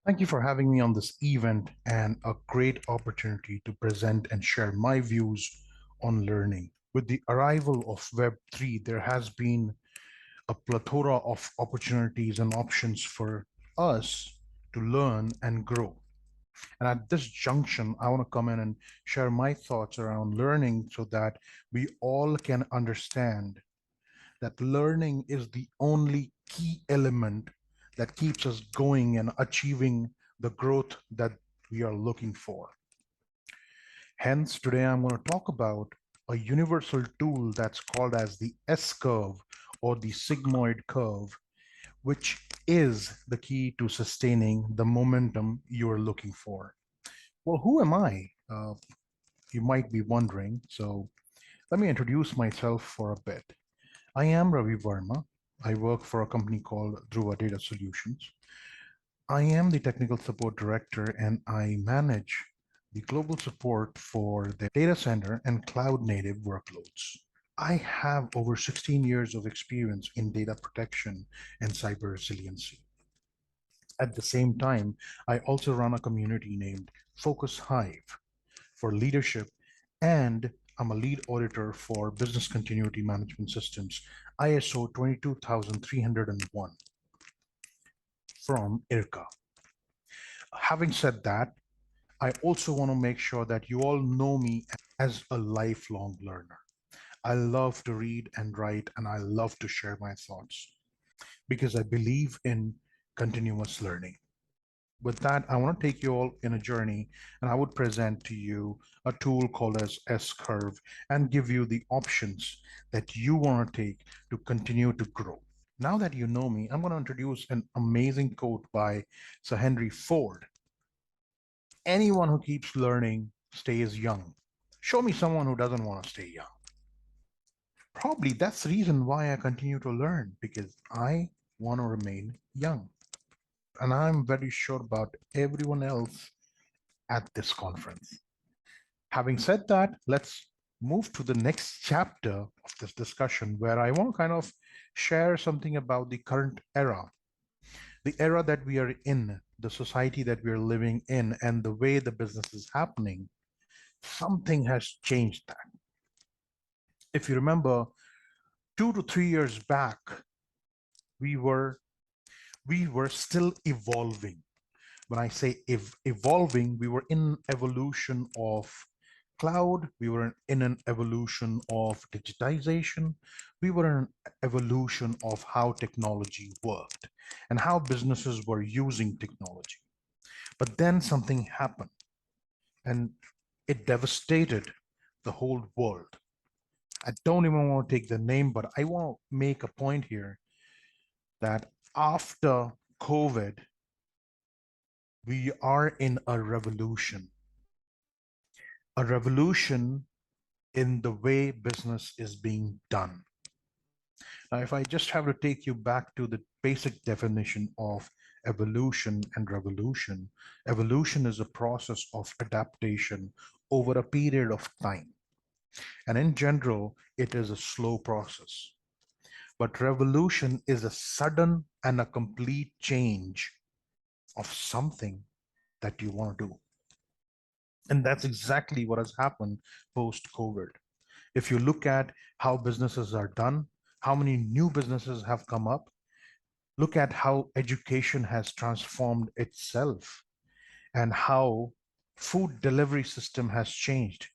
Thank you for having me on this event and a great opportunity to present and share my views on learning. With the arrival of Web3, there has been a plethora of opportunities and options for us to learn and grow. And at this junction, I want to come in and share my thoughts around learning so that we all can understand that learning is the only key element that keeps us going and achieving the growth that we are looking for. Hence, today I'm going to talk about a universal tool that's called as the S curve or the sigmoid curve, which is the key to sustaining the momentum you're looking for. Well, who am I? You might be wondering. So let me introduce myself for a bit. I am Ravi Verma. I work for a company called Druva Data Solutions. I am the technical support director and I manage the global support for the data center and cloud native workloads. I have over 16 years of experience in data protection and cyber resiliency. At the same time, I also run a community named Focus Hive for leadership, and I'm a lead auditor for business continuity management systems, ISO 22301 from IRCA. Having said that, I also want to make sure that you all know me as a lifelong learner. I love to read and write, and I love to share my thoughts because I believe in continuous learning. With that, I want to take you all in a journey, and I would present to you a tool called as S-Curve and give you the options that you want to take to continue to grow. Now that you know me, I'm going to introduce an amazing quote by Sir Henry Ford. Anyone who keeps learning stays young. Show me someone who doesn't want to stay young. Probably that's the reason why I continue to learn, because I want to remain young. And I'm very sure about everyone else at this conference. Having said that, let's move to the next chapter of this discussion where I want to kind of share something about the current era, the era that we are in, the society that we are living in, and the way the business is happening. Something has changed that. If you remember, 2 to 3 years back, we were still evolving. When I say evolving, we were in evolution of cloud, we were in an evolution of digitization, we were in an evolution of how technology worked and how businesses were using technology. But then something happened and it devastated the whole world. I don't even want to take the name, but I want to make a point here that after COVID, we are in a revolution in the way business is being done. Now, if I just have to take you back to the basic definition of evolution and revolution, evolution is a process of adaptation over a period of time. And in general, it is a slow process. But revolution is a sudden and a complete change of something that you want to do. And that's exactly what has happened post-COVID. If you look at how businesses are done, how many new businesses have come up, look at how education has transformed itself and how food delivery system has changed.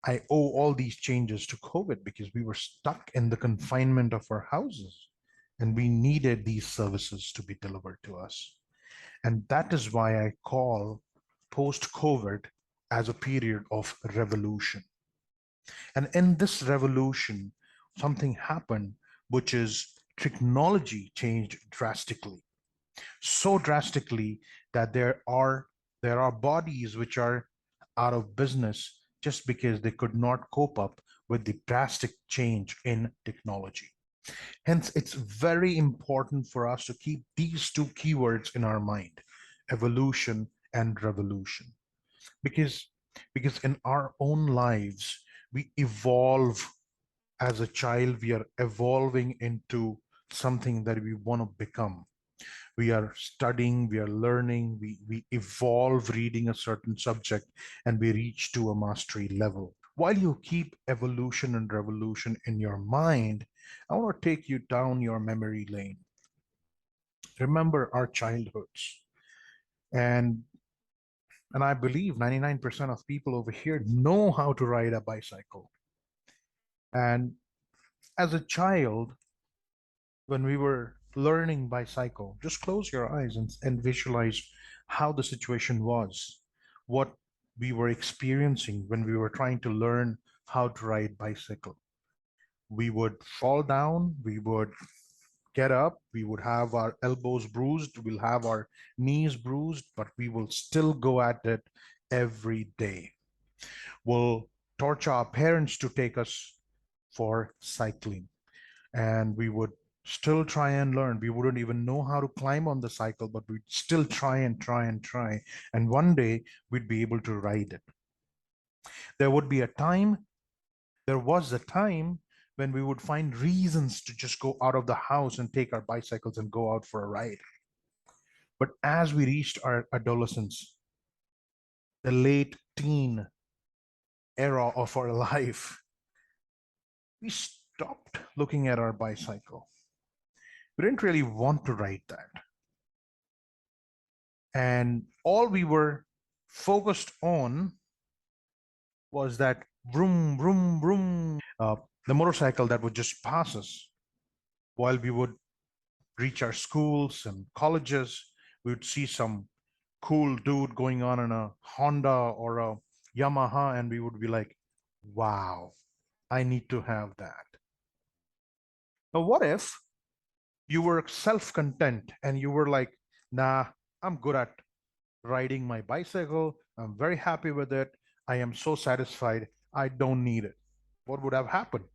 I owe all these changes to COVID because we were stuck in the confinement of our houses and we needed these services to be delivered to us. And that is why I call post-COVID as a period of revolution. And in this revolution, something happened, which is technology changed drastically. So drastically that there are bodies which are out of business just because they could not cope up with the drastic change in technology. Hence, it's very important for us to keep these two keywords in our mind, evolution and revolution. Because, because in our own lives, we evolve as a child, we are evolving into something that we want to become. We are studying, we are learning, we evolve reading a certain subject, and we reach to a mastery level. While you keep evolution and revolution in your mind, I want to take you down your memory lane. Remember our childhoods. And and I believe 99% of people over here know how to ride a bicycle. And as a child, when we were learning bicycle, just close your eyes and visualize how the situation was, what we were experiencing when we were trying to learn how to ride bicycle. We would fall down, we would get up, we would have our elbows bruised, we'll have our knees bruised, but we will still go at it every day. We'll torture our parents to take us for cycling, and we would still try and learn. We wouldn't even know how to climb on the cycle, but we'd still try and try and try. And one day we'd be able to ride it. There would be a time, there was a time when we would find reasons to just go out of the house and take our bicycles and go out for a ride. But as we reached our adolescence, the late teen era of our life, we stopped looking at our bicycle. We didn't really want to ride that. And all we were focused on was that vroom, vroom, vroom, the motorcycle that would just pass us while we would reach our schools and colleges. We would see some cool dude going on in a Honda or a Yamaha, and we would be like, wow, I need to have that. Now, what if you were self-content and you were like, nah, I'm good at riding my bicycle. I'm very happy with it. I am so satisfied. I don't need it. What would have happened?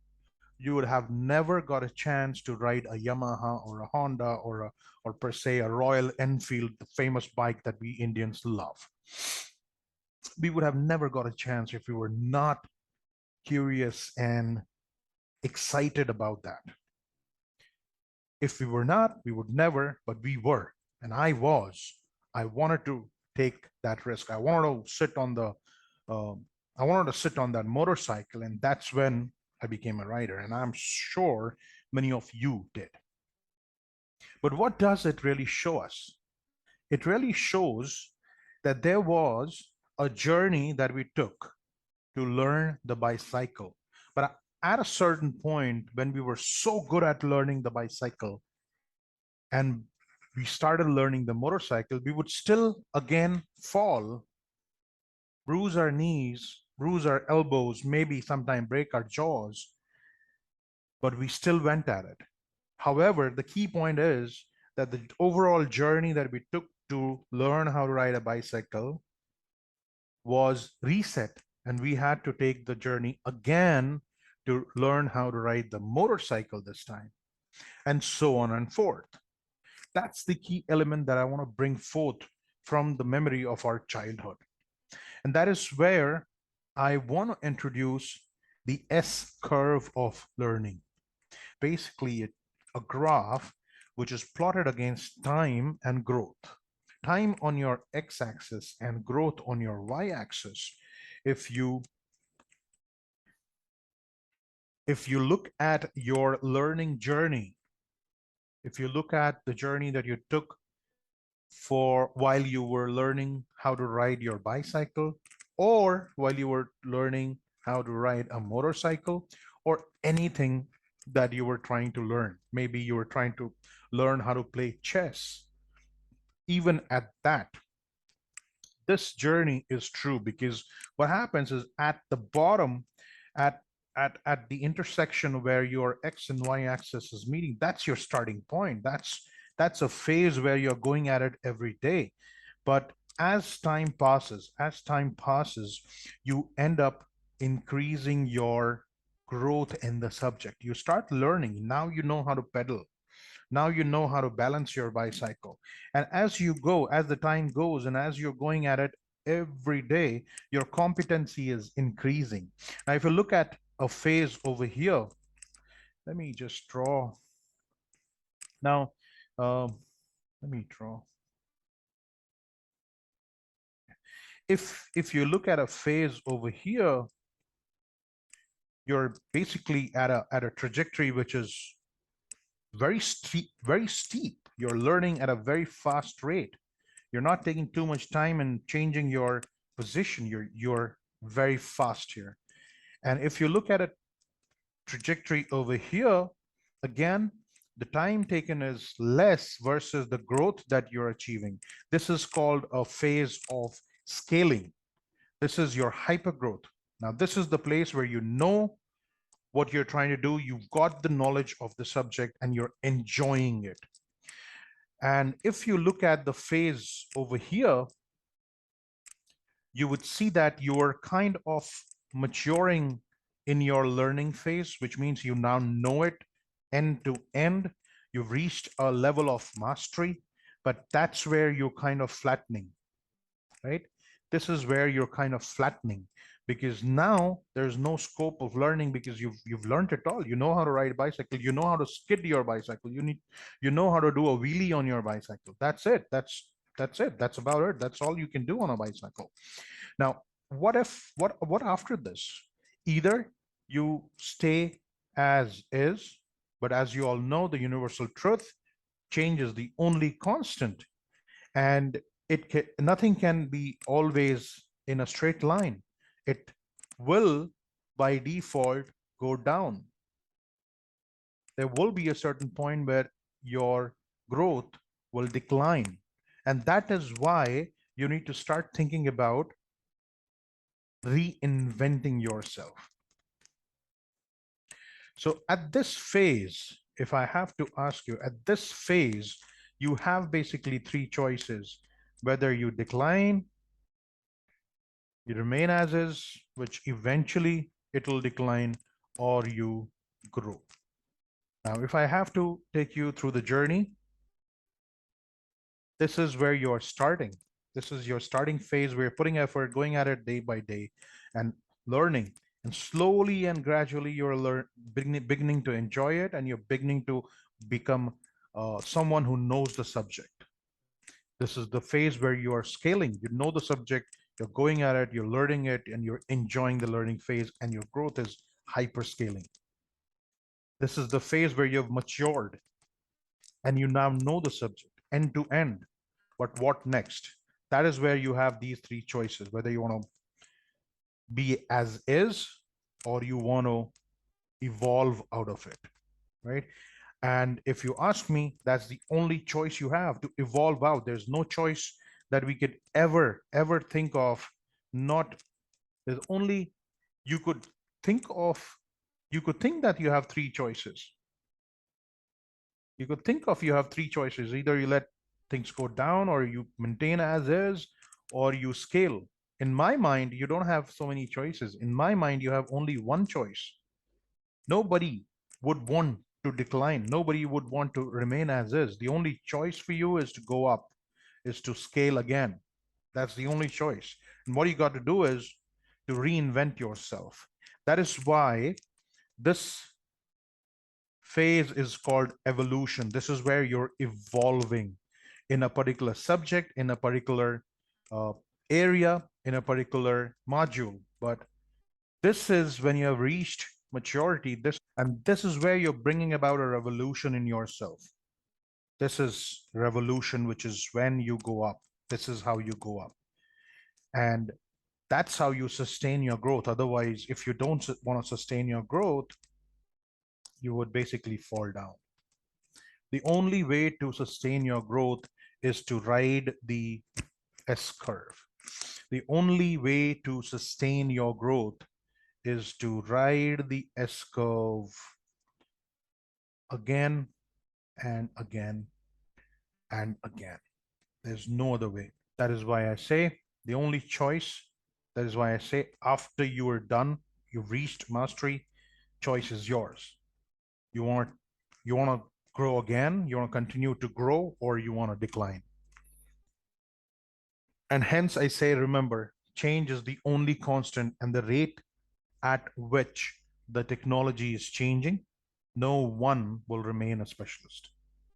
You would have never got a chance to ride a Yamaha or a Honda or per se a Royal Enfield, the famous bike that we Indians love. We would have never got a chance if we were not curious and excited about that. If we were not, we would never, but we were, and I was. I wanted to take that risk. I wanted to sit on that motorcycle, and that's when I became a rider. And I'm sure many of you did. But what does it really show us? It really shows that there was a journey that we took to learn the bicycle. But at a certain point, when we were so good at learning the bicycle and we started learning the motorcycle, we would still again fall, bruise our knees, bruise our elbows, maybe sometime break our jaws, but we still went at it. However, the key point is that the overall journey that we took to learn how to ride a bicycle was reset, and we had to take the journey again to learn how to ride the motorcycle this time, and so on and forth. That's the key element that I want to bring forth from the memory of our childhood. And that is where I want to introduce the S curve of learning. Basically, a graph which is plotted against time and growth. Time on your x-axis and growth on your y-axis. If you look at your learning journey, if you look at the journey that you took for while you were learning how to ride your bicycle, or while you were learning how to ride a motorcycle, or anything that you were trying to learn. Maybe you were trying to learn how to play chess. Even at that, this journey is true, because what happens is at the bottom, at the intersection where your x and y axis is meeting, that's your starting point. That's a phase where you're going at it every day. But as time passes, you end up increasing your growth in the subject. You start learning. Now you know how to pedal. Now you know how to balance your bicycle. And as you go, as the time goes, and as you're going at it every day, your competency is increasing. Now, if you look at a phase over here, let me just draw. Now, Let me draw. If you look at a phase over here, you're basically at a trajectory which is very steep, very steep. You're learning at a very fast rate. You're not taking too much time and changing your position. You're very fast here. And if you look at a trajectory over here, again, the time taken is less versus the growth that you're achieving. This is called a phase of scaling. This is your hypergrowth. Now, this is the place where you know what you're trying to do. You've got the knowledge of the subject and you're enjoying it. And if you look at the phase over here, you would see that you're kind of maturing in your learning phase, which means you now know it end to end. You've reached a level of mastery, but that's where you're kind of flattening, right? This is where you're kind of flattening because now there's no scope of learning because you've learned it all. You know how to ride a bicycle, you know how to skid your bicycle, you know how to do a wheelie on your bicycle. That's it. That's it. That's about it. That's all you can do on a bicycle. Now, what after this? Either you stay as is, but as you all know, the universal truth, change is the only constant, and nothing can be always in a straight line. It will by default go down. There will be a certain point where your growth will decline, and that is why you need to start thinking about reinventing yourself. So at this phase, if I have to ask you, at this phase, you have basically three choices: whether you decline, you remain as is, which eventually it will decline, or you grow. Now, if I have to take you through the journey, this is where you're starting. This is your starting phase where you're putting effort, going at it day by day, and learning. And slowly and gradually, you're beginning to enjoy it, and you're beginning to become someone who knows the subject. This is the phase where you are scaling. You know the subject, you're going at it, you're learning it, and you're enjoying the learning phase, and your growth is hyperscaling. This is the phase where you've matured and you now know the subject end to end. But what next? That is where you have these three choices: whether you want to be as is or you want to evolve out of it, right? And if you ask me, that's the only choice you have, to evolve out. There's no choice that we could ever think of. Not there's only you could think of. You could think that you have three choices. You could think of you have three choices. Either you let things go down, or you maintain as is, or you scale. In my mind, you don't have so many choices. In my mind, you have only one choice. Nobody would want to decline. Nobody would want to remain as is. The only choice for you is to go up, is to scale again. That's the only choice. And what you got to do is to reinvent yourself. That is why this phase is called evolution. This is where you're evolving in a particular subject, in a particular uh, area, in a particular module. But this is when you have reached maturity, this is where you're bringing about a revolution in yourself. This is revolution, which is when you go up. This is how you go up. And that's how you sustain your growth. Otherwise, if you don't want to sustain your growth, you would basically fall down. The only way to sustain your growth is to ride the S curve. The only way to sustain your growth is to ride the S curve again and again and again. There's no other way. That is why I say the only choice, that is why I say after you are done, you've reached mastery, choice is yours. You want to grow again, you want to continue to grow, or you want to decline. And hence I say, remember, change is the only constant, and the rate at which the technology is changing, no one will remain a specialist.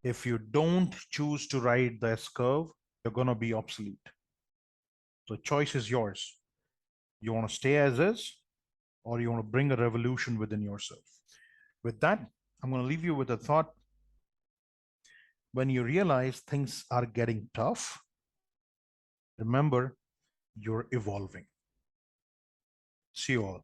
If you don't choose to ride the S-curve, you're going to be obsolete. So choice is yours. You want to stay as is, or you want to bring a revolution within yourself. With that, I'm going to leave you with a thought. When you realize things are getting tough, remember you're evolving. See you all.